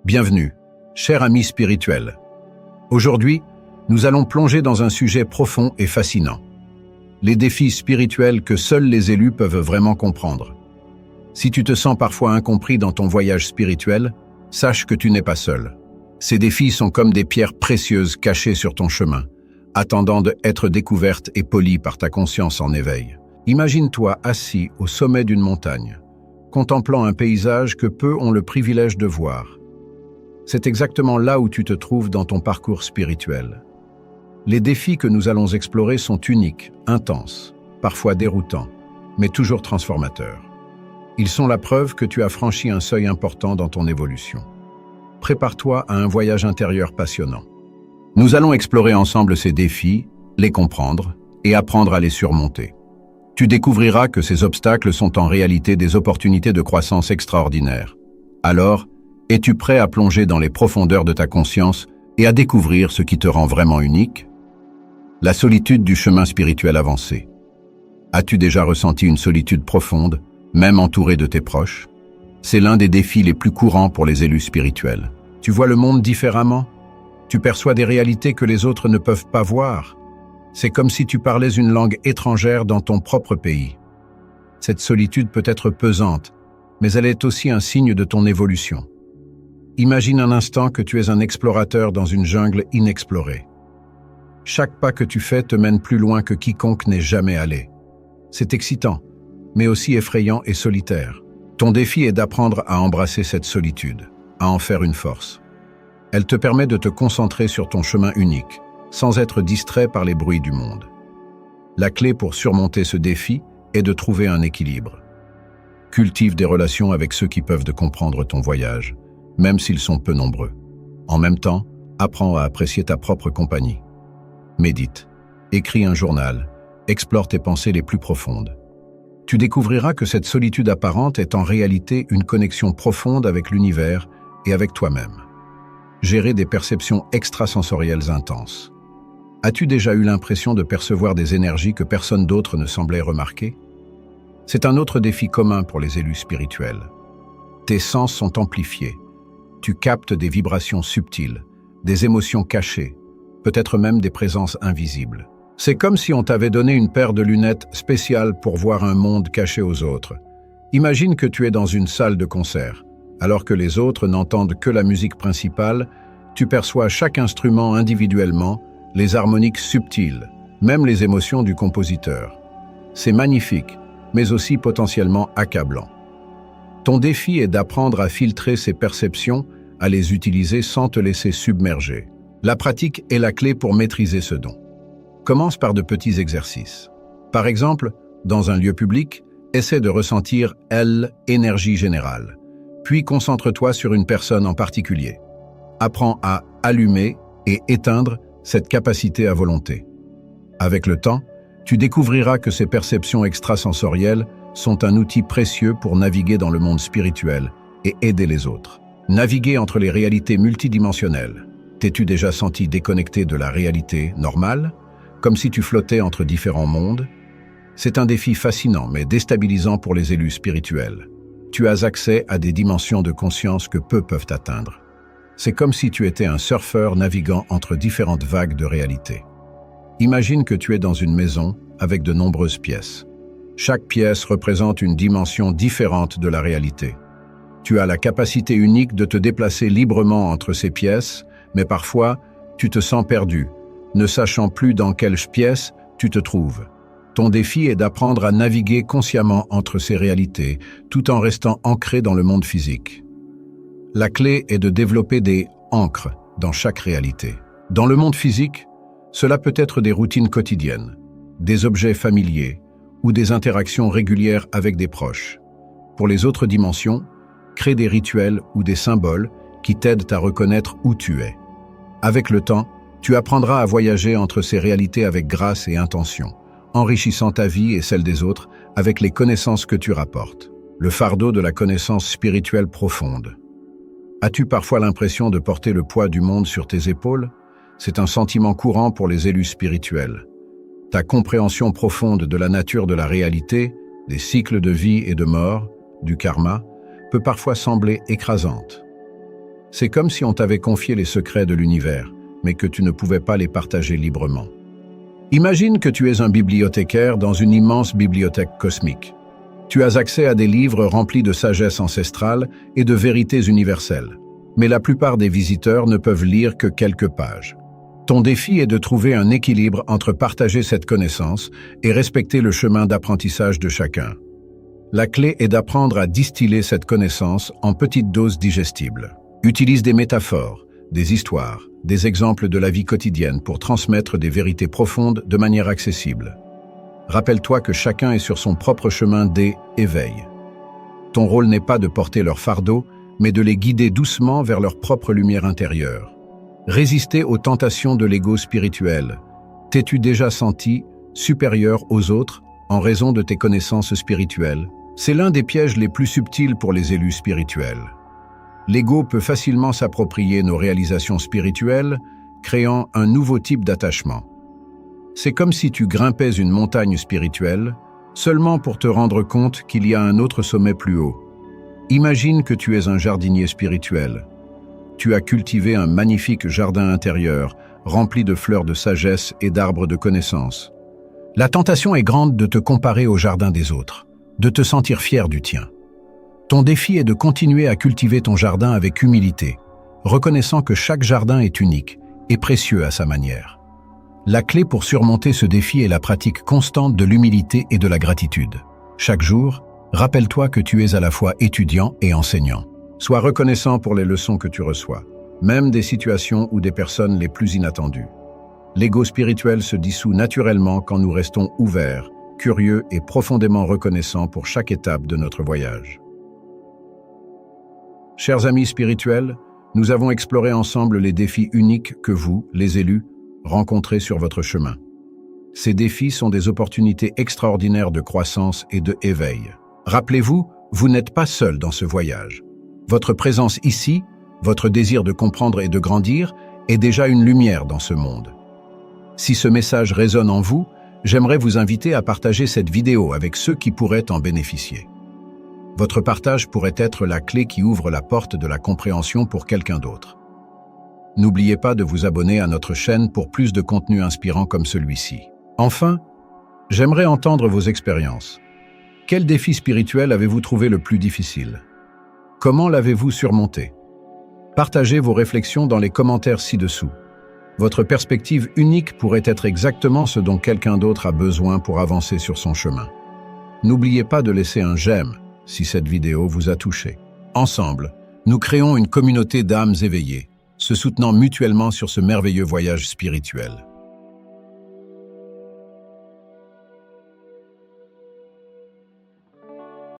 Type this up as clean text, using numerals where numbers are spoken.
Bienvenue, cher ami spirituel. Aujourd'hui, nous allons plonger dans un sujet profond et fascinant. Les défis spirituels que seuls les élus peuvent vraiment comprendre. Si tu te sens parfois incompris dans ton voyage spirituel, sache que tu n'es pas seul. Ces défis sont comme des pierres précieuses cachées sur ton chemin, attendant d'être découvertes et polies par ta conscience en éveil. Imagine-toi assis au sommet d'une montagne, contemplant un paysage que peu ont le privilège de voir. C'est exactement là où tu te trouves dans ton parcours spirituel. Les défis que nous allons explorer sont uniques, intenses, parfois déroutants, mais toujours transformateurs. Ils sont la preuve que tu as franchi un seuil important dans ton évolution. Prépare-toi à un voyage intérieur passionnant. Nous allons explorer ensemble ces défis, les comprendre et apprendre à les surmonter. Tu découvriras que ces obstacles sont en réalité des opportunités de croissance extraordinaires. Alors, es-tu prêt à plonger dans les profondeurs de ta conscience et à découvrir ce qui te rend vraiment unique? La solitude du chemin spirituel avancé. As-tu déjà ressenti une solitude profonde, même entouré de tes proches? C'est l'un des défis les plus courants pour les élus spirituels. Tu vois le monde différemment? Tu perçois des réalités que les autres ne peuvent pas voir. C'est comme si tu parlais une langue étrangère dans ton propre pays. Cette solitude peut être pesante, mais elle est aussi un signe de ton évolution. Imagine un instant que tu es un explorateur dans une jungle inexplorée. Chaque pas que tu fais te mène plus loin que quiconque n'est jamais allé. C'est excitant, mais aussi effrayant et solitaire. Ton défi est d'apprendre à embrasser cette solitude, à en faire une force. Elle te permet de te concentrer sur ton chemin unique, sans être distrait par les bruits du monde. La clé pour surmonter ce défi est de trouver un équilibre. Cultive des relations avec ceux qui peuvent te comprendre ton voyage, même s'ils sont peu nombreux. En même temps, apprends à apprécier ta propre compagnie. Médite, écris un journal, explore tes pensées les plus profondes. Tu découvriras que cette solitude apparente est en réalité une connexion profonde avec l'univers et avec toi-même. Gérer des perceptions extrasensorielles intenses. As-tu déjà eu l'impression de percevoir des énergies que personne d'autre ne semblait remarquer? C'est un autre défi commun pour les élus spirituels. Tes sens sont amplifiés. Tu captes des vibrations subtiles, des émotions cachées, peut-être même des présences invisibles. C'est comme si on t'avait donné une paire de lunettes spéciales pour voir un monde caché aux autres. Imagine que tu es dans une salle de concert. Alors que les autres n'entendent que la musique principale, tu perçois chaque instrument individuellement, les harmoniques subtiles, même les émotions du compositeur. C'est magnifique, mais aussi potentiellement accablant. Ton défi est d'apprendre à filtrer ces perceptions, à les utiliser sans te laisser submerger. La pratique est la clé pour maîtriser ce don. Commence par de petits exercices. Par exemple, dans un lieu public, essaie de ressentir l'énergie générale. Puis concentre-toi sur une personne en particulier. Apprends à allumer et éteindre cette capacité à volonté. Avec le temps, tu découvriras que ces perceptions extrasensorielles sont un outil précieux pour naviguer dans le monde spirituel et aider les autres. Naviguer entre les réalités multidimensionnelles. T'es-tu déjà senti déconnecté de la réalité normale, comme si tu flottais entre différents mondes? C'est un défi fascinant mais déstabilisant pour les élus spirituels. Tu as accès à des dimensions de conscience que peu peuvent atteindre. C'est comme si tu étais un surfeur naviguant entre différentes vagues de réalité. Imagine que tu es dans une maison avec de nombreuses pièces. Chaque pièce représente une dimension différente de la réalité. Tu as la capacité unique de te déplacer librement entre ces pièces, mais parfois, tu te sens perdu, ne sachant plus dans quelle pièce tu te trouves. Ton défi est d'apprendre à naviguer consciemment entre ces réalités, tout en restant ancré dans le monde physique. La clé est de développer des ancres dans chaque réalité. Dans le monde physique, cela peut être des routines quotidiennes, des objets familiers ou des interactions régulières avec des proches. Pour les autres dimensions, crée des rituels ou des symboles qui t'aident à reconnaître où tu es. Avec le temps, tu apprendras à voyager entre ces réalités avec grâce et intention, enrichissant ta vie et celle des autres avec les connaissances que tu rapportes. Le fardeau de la connaissance spirituelle profonde. As-tu parfois l'impression de porter le poids du monde sur tes épaules? C'est un sentiment courant pour les élus spirituels. Ta compréhension profonde de la nature de la réalité, des cycles de vie et de mort, du karma, peut parfois sembler écrasante. C'est comme si on t'avait confié les secrets de l'univers, mais que tu ne pouvais pas les partager librement. Imagine que tu es un bibliothécaire dans une immense bibliothèque cosmique. Tu as accès à des livres remplis de sagesse ancestrale et de vérités universelles. Mais la plupart des visiteurs ne peuvent lire que quelques pages. Ton défi est de trouver un équilibre entre partager cette connaissance et respecter le chemin d'apprentissage de chacun. La clé est d'apprendre à distiller cette connaissance en petites doses digestibles. Utilise des métaphores, des histoires, des exemples de la vie quotidienne pour transmettre des vérités profondes de manière accessible. Rappelle-toi que chacun est sur son propre chemin d'éveil. Ton rôle n'est pas de porter leur fardeau, mais de les guider doucement vers leur propre lumière intérieure. Résister aux tentations de l'ego spirituel. T'es-tu déjà senti supérieur aux autres en raison de tes connaissances spirituelles? C'est l'un des pièges les plus subtils pour les élus spirituels. L'ego peut facilement s'approprier nos réalisations spirituelles, créant un nouveau type d'attachement. C'est comme si tu grimpais une montagne spirituelle, seulement pour te rendre compte qu'il y a un autre sommet plus haut. Imagine que tu es un jardinier spirituel. Tu as cultivé un magnifique jardin intérieur, rempli de fleurs de sagesse et d'arbres de connaissance. La tentation est grande de te comparer au jardin des autres, de te sentir fier du tien. Ton défi est de continuer à cultiver ton jardin avec humilité, reconnaissant que chaque jardin est unique et précieux à sa manière. La clé pour surmonter ce défi est la pratique constante de l'humilité et de la gratitude. Chaque jour, rappelle-toi que tu es à la fois étudiant et enseignant. Sois reconnaissant pour les leçons que tu reçois, même des situations ou des personnes les plus inattendues. L'ego spirituel se dissout naturellement quand nous restons ouverts, curieux et profondément reconnaissants pour chaque étape de notre voyage. Chers amis spirituels, nous avons exploré ensemble les défis uniques que vous, les élus, rencontrez sur votre chemin. Ces défis sont des opportunités extraordinaires de croissance et de éveil. Rappelez-vous, vous n'êtes pas seul dans ce voyage. Votre présence ici, votre désir de comprendre et de grandir, est déjà une lumière dans ce monde. Si ce message résonne en vous, j'aimerais vous inviter à partager cette vidéo avec ceux qui pourraient en bénéficier. Votre partage pourrait être la clé qui ouvre la porte de la compréhension pour quelqu'un d'autre. N'oubliez pas de vous abonner à notre chaîne pour plus de contenu inspirant comme celui-ci. Enfin, j'aimerais entendre vos expériences. Quel défi spirituel avez-vous trouvé le plus difficile? Comment l'avez-vous surmonté? Partagez vos réflexions dans les commentaires ci-dessous. Votre perspective unique pourrait être exactement ce dont quelqu'un d'autre a besoin pour avancer sur son chemin. N'oubliez pas de laisser un j'aime si cette vidéo vous a touché. Ensemble, nous créons une communauté d'âmes éveillées, se soutenant mutuellement sur ce merveilleux voyage spirituel.